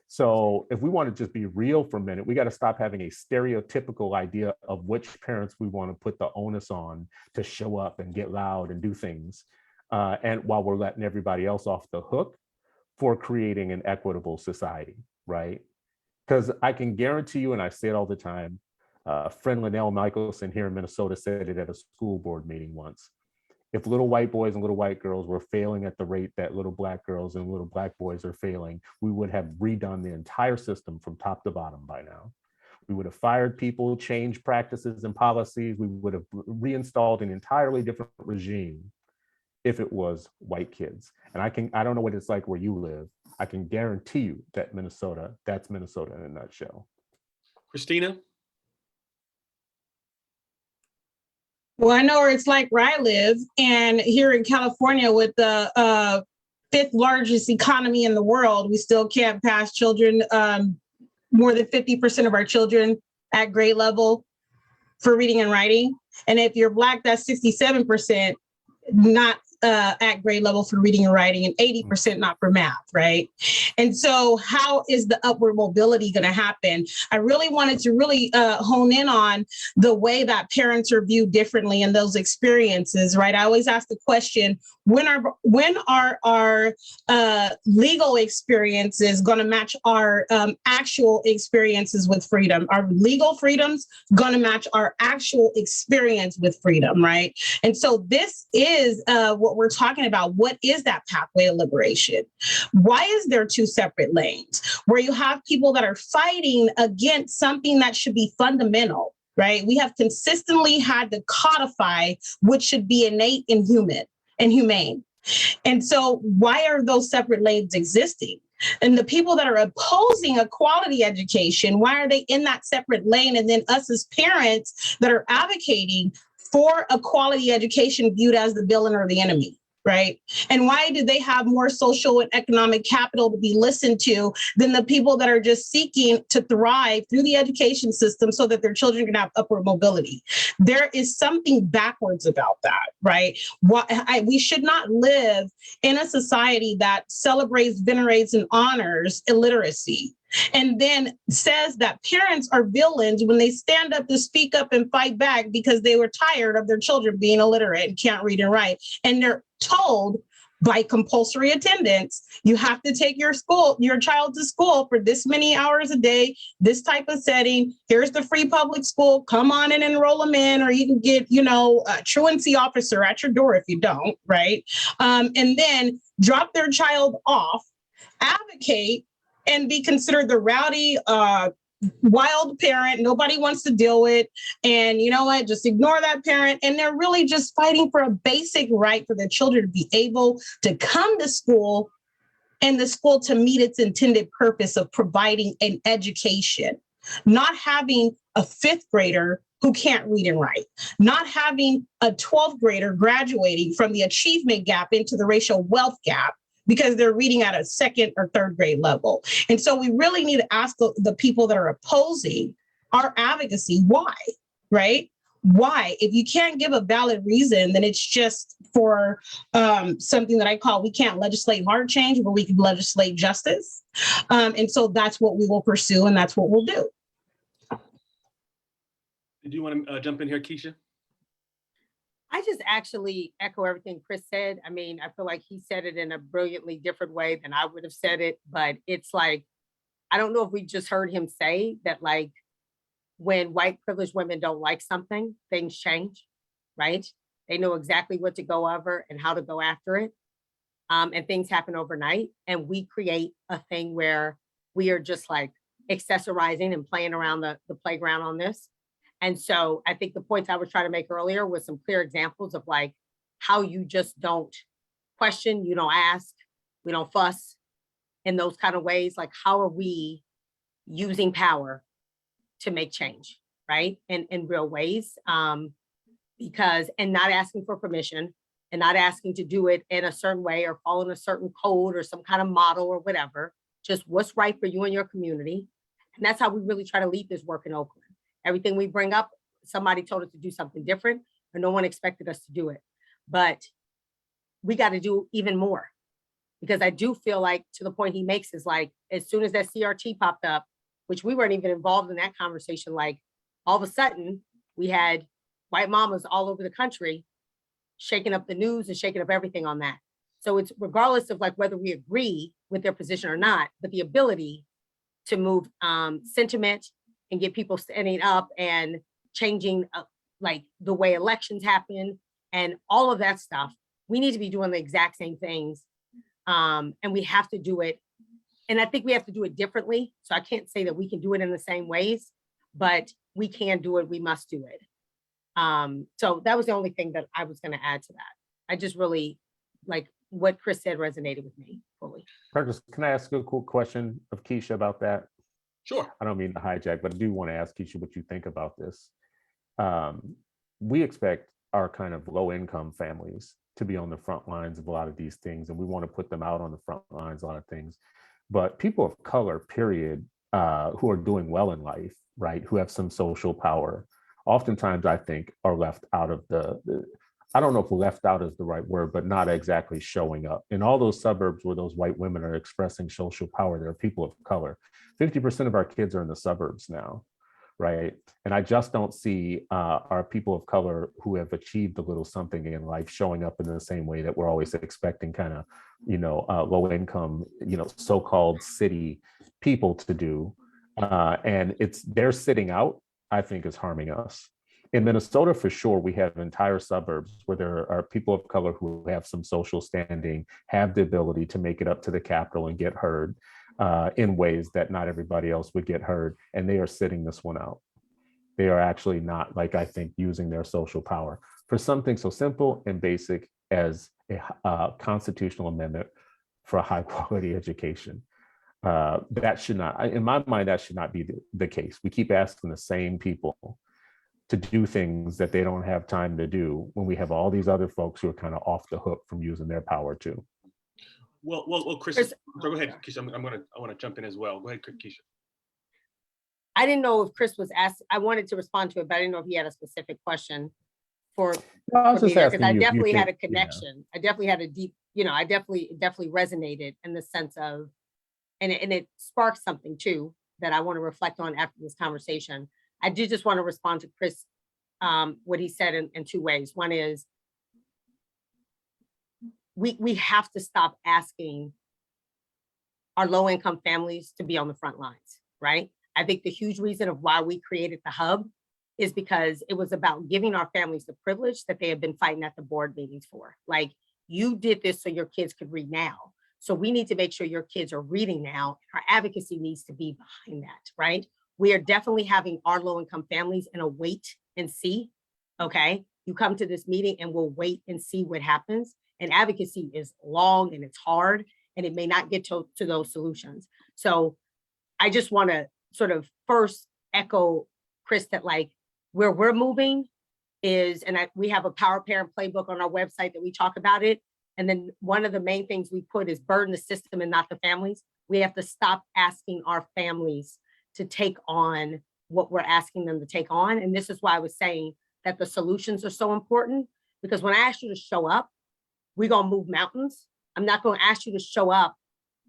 So if we want to just be real for a minute, we got to stop having a stereotypical idea of which parents we want to put the onus on to show up and get loud and do things. And while we're letting everybody else off the hook for creating an equitable society, right? Because I can guarantee you, and I say it all the time, friend Linnell Michelson here in Minnesota said it at a school board meeting once. If little white boys and little white girls were failing at the rate that little Black girls and little Black boys are failing, we would have redone the entire system from top to bottom by now. We would have fired people, changed practices and policies. We would have reinstalled an entirely different regime if it was white kids. And I don't know what it's like where you live. I can guarantee you that that's Minnesota in a nutshell. Christina? Well, I know where it's like where I live, and here in California with the fifth largest economy in the world, we still can't pass children, more than 50% of our children at grade level for reading and writing. And if you're Black, that's 67% not at grade level for reading and writing, and 80% not for math, right? And so how is the upward mobility going to happen? I really wanted to really hone in on the way that parents are viewed differently in those experiences, right? I always ask the question, when are our legal experiences going to match our actual experiences with freedom? Are legal freedoms going to match our actual experience with freedom, right? And so this is what we're talking about. What is that pathway of liberation? Why is there two separate lanes where you have people that are fighting against something that should be fundamental, right? We have consistently had to codify what should be innate and human and humane. And so why are those separate lanes existing? And the people that are opposing a quality education, why are they in that separate lane? And then us as parents that are advocating for a quality education viewed as the villain or the enemy, right? And why do they have more social and economic capital to be listened to than the people that are just seeking to thrive through the education system so that their children can have upward mobility? There is something backwards about that, right? We should not live in a society that celebrates, venerates, and honors illiteracy, and then says that parents are villains when they stand up to speak up and fight back because they were tired of their children being illiterate and can't read and write. And they're told by compulsory attendance, you have to take your child to school for this many hours a day, this type of setting. Here's the free public school. Come on and enroll them in, or you can get, a truancy officer at your door if you don't, right? And then drop their child off, advocate, and be considered the rowdy, wild parent nobody wants to deal with. And you know what? Just ignore that parent. And they're really just fighting for a basic right for their children to be able to come to school and the school to meet its intended purpose of providing an education, not having a fifth grader who can't read and write, not having a 12th grader graduating from the achievement gap into the racial wealth gap because they're reading at a second or third grade level. And so we really need to ask the people that are opposing our advocacy, why, right? Why? If you can't give a valid reason, then it's just for something that I call, we can't legislate hard change, but we can legislate justice. And so that's what we will pursue, and that's what we'll do. Did you want to jump in here, Keisha? I just actually echo everything Chris said. I mean, I feel like he said it in a brilliantly different way than I would have said it, but it's like, I don't know if we just heard him say that, like, when white privileged women don't like something, things change, right? They know exactly what to go over and how to go after it. And things happen overnight. And we create a thing where we are just like accessorizing and playing around the playground on this. And so I think the points I was trying to make earlier was some clear examples of like how you just don't question, you don't ask, we don't fuss in those kind of ways. Like, how are we using power to make change, right? In real ways, because, and not asking for permission and not asking to do it in a certain way or following a certain code or some kind of model or whatever, just what's right for you and your community. And that's how we really try to lead this work in Oakland. Everything we bring up, somebody told us to do something different, or no one expected us to do it. But we got to do even more, because I do feel like, to the point he makes, is like, as soon as that CRT popped up, which we weren't even involved in that conversation, like all of a sudden we had white mamas all over the country shaking up the news and shaking up everything on that. So it's regardless of like whether we agree with their position or not, but the ability to move sentiment and get people standing up and changing like the way elections happen and all of that stuff. We need to be doing the exact same things. And we have to do it. And I think we have to do it differently. So I can't say that we can do it in the same ways, but we can do it. We must do it. So that was the only thing that I was going to add to that. I just really, like, what Chris said resonated with me fully. Curtis, can I ask you a quick question of Keisha about that? Sure. I don't mean to hijack, but I do want to ask Keisha what you think about this. We expect our kind of low-income families to be on the front lines of a lot of these things, and we want to put them out on the front lines, a lot of things. But people of color, period, who are doing well in life, right, who have some social power, oftentimes I think are left out of I don't know if left out is the right word, but not exactly showing up. In all those suburbs where those white women are expressing social power, there are people of color. 50% of our kids are in the suburbs now, right? And I just don't see our people of color who have achieved a little something in life showing up in the same way that we're always expecting kind of, low income, so-called city people to do. And they're sitting out, I think, is harming us. In Minnesota, for sure, we have entire suburbs where there are people of color who have some social standing, have the ability to make it up to the Capitol and get heard in ways that not everybody else would get heard. And they are sitting this one out. They are actually not, like, I think, using their social power for something so simple and basic as a constitutional amendment for a high quality education. That should not, in my mind, that should not be the case. We keep asking the same people to do things that they don't have time to do when we have all these other folks who are kind of off the hook from using their power too. Well, Chris, go ahead, Keisha. I want to jump in as well. Go ahead, Keisha. I didn't know if Chris was asked. I wanted to respond to it, but I didn't know if he had a specific question for me, because I definitely had a connection. I definitely had a deep, I definitely resonated in the sense of, and it sparked something too that I want to reflect on after this conversation. I do just want to respond to Chris, what he said in two ways. One is we have to stop asking our low-income families to be on the front lines, right? I think the huge reason of why we created the hub is because it was about giving our families the privilege that they have been fighting at the board meetings for. Like, you did this so your kids could read now. So we need to make sure your kids are reading now. Our advocacy needs to be behind that, right? We are definitely having our low-income families in a wait and see, okay? You come to this meeting and we'll wait and see what happens. And advocacy is long and it's hard, and it may not get to those solutions. So I just want to sort of first echo Chris that, like, where we're moving is, and we have a Power Parent playbook on our website that we talk about it. And then one of the main things we put is burden the system and not the families. We have to stop asking our families to take on what we're asking them to take on. And this is why I was saying that the solutions are so important, because when I ask you to show up, we're going to move mountains. I'm not going to ask you to show up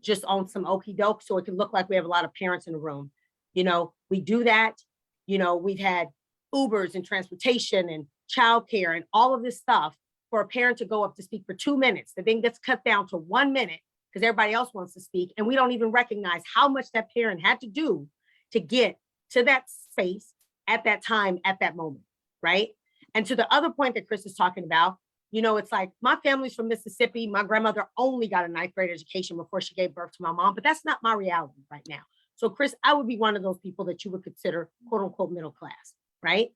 just on some okey doke so it can look like we have a lot of parents in the room. You know, we do that. You know, we've had Ubers and transportation and childcare and all of this stuff for a parent to go up to speak for 2 minutes. The thing gets cut down to 1 minute because everybody else wants to speak. And we don't even recognize how much that parent had to do to get to that space at that time, at that moment, right? And to the other point that Chris is talking about, you know, it's like my family's from Mississippi. My grandmother only got a 9th grade education before she gave birth to my mom, but that's not my reality right now. So Chris, I would be one of those people that you would consider quote unquote middle class, right?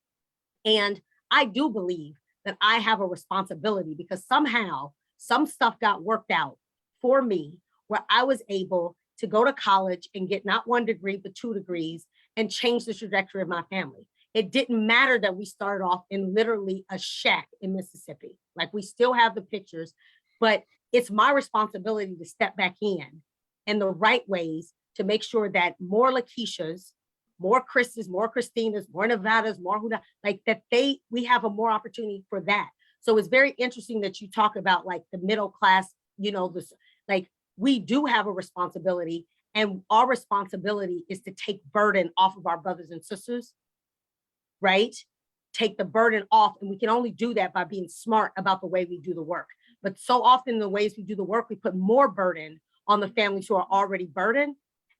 And I do believe that I have a responsibility because somehow some stuff got worked out for me where I was able to go to college and get not 1 degree, but 2 degrees and change the trajectory of my family. It didn't matter that we started off in literally a shack in Mississippi. Like we still have the pictures, but it's my responsibility to step back in the right ways to make sure that more Lakeishas, more Chris's, more Christina's, more Nevada's, more Huda, like that we have a more opportunity for that. So it's very interesting that you talk about like the middle class, you know, this, like we do have a responsibility, and our responsibility is to take burden off of our brothers and sisters, right? Take the burden off. And we can only do that by being smart about the way we do the work. But so often the ways we do the work, we put more burden on the families who are already burdened,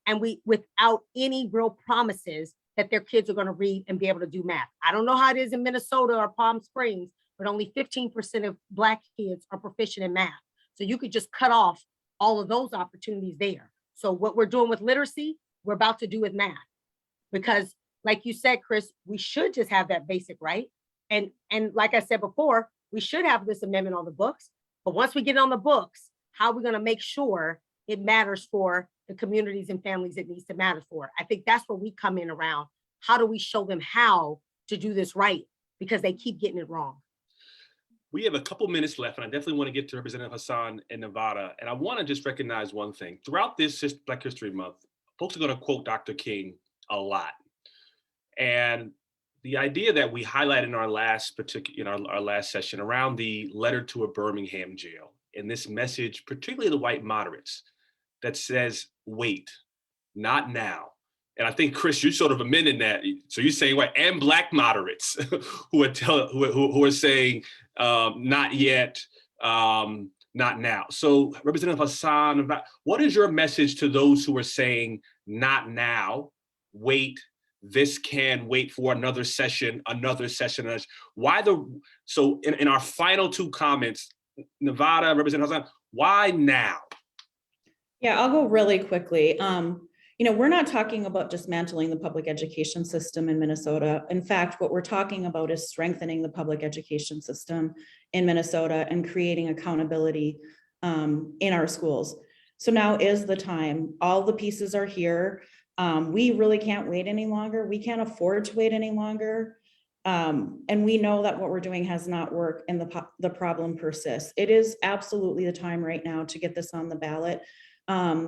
and we, without any real promises that their kids are going to read and be able to do math. I don't know how it is in Minnesota or Palm Springs, but only 15% of Black kids are proficient in math. So you could just cut off all of those opportunities there. So what we're doing with literacy, we're about to do with math. Because like you said, Chris, we should just have that basic right. And like I said before, we should have this amendment on the books. But once we get it on the books, how are we going to make sure it matters for the communities and families it needs to matter for? I think that's where we come in around. How do we show them how to do this right? Because they keep getting it wrong. We have a couple minutes left, and I definitely want to get to Representative Hassan in Nevada. And I want to just recognize one thing. Throughout this Black History Month, folks are going to quote Dr. King a lot. And the idea that we highlighted in our last our last session around the letter to a Birmingham jail, and this message, particularly the white moderates, that says, wait, not now. And I think, Chris, you sort of amended that. So you're saying what? And Black moderates who are saying, not yet, not now. So Representative Hassan, what is your message to those who are saying, not now, wait, this can wait for another session? Why so in our final 2 comments, Nevada, Representative Hassan, why now? Yeah, I'll go really quickly. You know, we're not talking about dismantling the public education system in Minnesota. In fact, what we're talking about is strengthening the public education system in Minnesota and creating accountability in our schools. So now is the time. All the pieces are here. We really can't wait any longer. We can't afford to wait any longer. And we know that what we're doing has not worked and the problem persists. It is absolutely the time right now to get this on the ballot.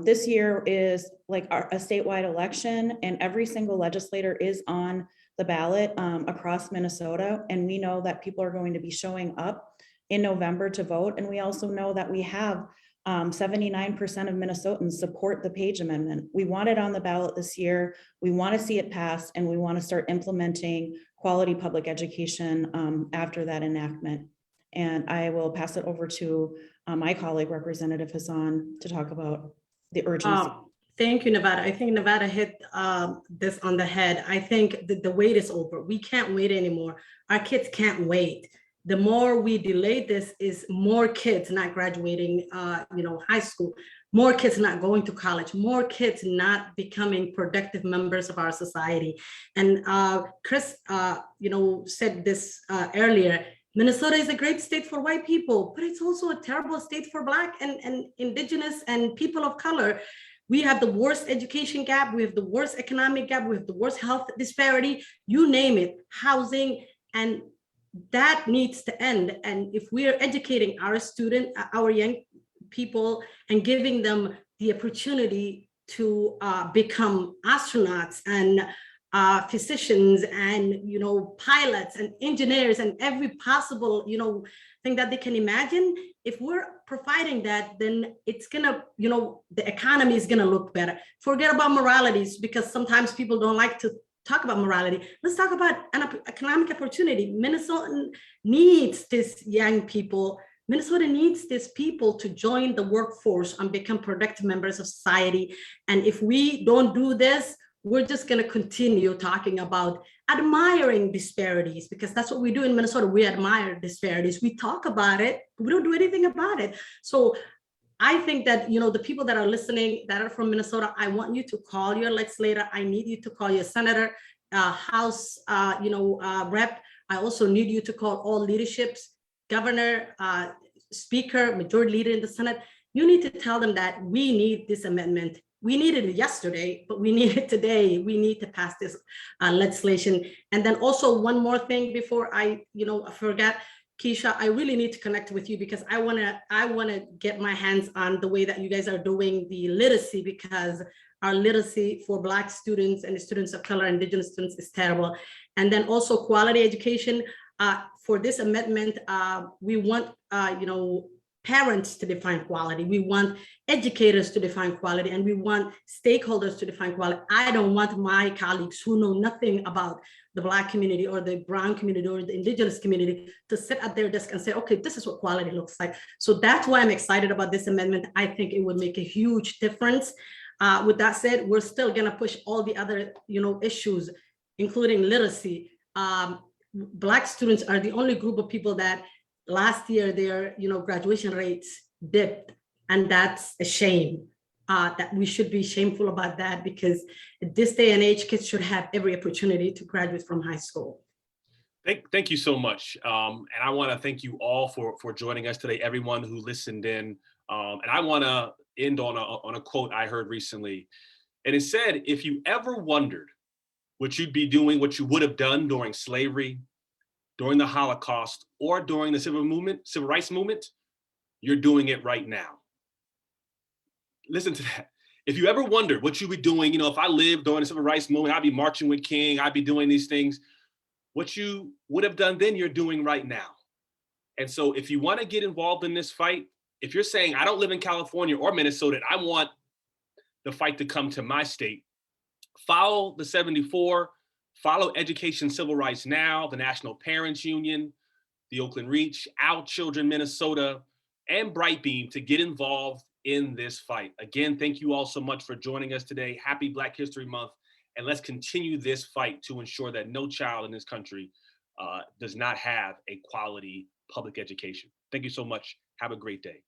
This year is like a statewide election, and every single legislator is on the ballot across Minnesota. And we know that people are going to be showing up in November to vote. And we also know that we have 79% of Minnesotans support the Page Amendment. We want it on the ballot this year. We want to see it pass, and we want to start implementing quality public education after that enactment. And I will pass it over to my colleague, Representative Hassan, to talk about the urgency. Thank you, Nevada. I think Nevada hit this on the head. I think the wait is over. We can't wait anymore. Our kids can't wait. The more we delay this is more kids not graduating high school, more kids not going to college, more kids not becoming productive members of our society. And Chris, said this earlier. Minnesota is a great state for white people, but it's also a terrible state for Black and Indigenous and people of color. We have the worst education gap. We have the worst economic gap. We have the worst health disparity. You name it, housing. And that needs to end. And if we are educating our young people and giving them the opportunity to become astronauts and physicians and, pilots and engineers and every possible, thing that they can imagine, if we're providing that, then it's gonna, the economy is gonna look better. Forget about moralities, because sometimes people don't like to talk about morality. Let's talk about an economic opportunity. Minnesota needs these young people. Minnesota needs these people to join the workforce and become productive members of society. And if we don't do this, we're just going to continue talking about admiring disparities, because that's what we do in Minnesota. We admire disparities. We talk about it, but we don't do anything about it. So I think that, the people that are listening that are from Minnesota, I want you to call your legislator. I need you to call your senator, House, rep. I also need you to call all leaderships, governor, speaker, majority leader in the Senate. You need to tell them that we need this amendment. We needed it yesterday, but we need it today. We need to pass this legislation. And then also one more thing before I forget, Keisha, I really need to connect with you, because I wanna get my hands on the way that you guys are doing the literacy, because our literacy for Black students and students of color, Indigenous students, is terrible. And then also quality education. For this amendment, we want parents to define quality. We want educators to define quality, and we want stakeholders to define quality. I don't want my colleagues who know nothing about the Black community or the brown community or the Indigenous community to sit at their desk and say, okay, this is what quality looks like. So that's why I'm excited about this amendment. I think it would make a huge difference. With that said, we're still gonna push all the other issues, including literacy. Black students are the only group of people that last year their graduation rates dipped, and that's a shame. That we should be shameful about that, because at this day and age, kids should have every opportunity to graduate from high school. Thank you so much. And I want to thank you all for joining us today, everyone who listened in. And I want to end on a quote I heard recently. And it said, if you ever wondered what you'd be doing, what you would have done during slavery, during the Holocaust, or during the civil rights movement, you're doing it right now. Listen to that. If you ever wondered what you'd be doing, if I lived during the civil rights movement, I'd be marching with King, I'd be doing these things. What you would have done then, you're doing right now. And so if you want to get involved in this fight, if you're saying, I don't live in California or Minnesota, and I want the fight to come to my state, follow the 74, follow Education Civil Rights Now, the National Parents Union, the Oakland Reach, Our Children Minnesota, and Brightbeam to get involved in this fight. Again, thank you all so much for joining us today. Happy Black History Month. And let's continue this fight to ensure that no child in this country does not have a quality public education. Thank you so much. Have a great day.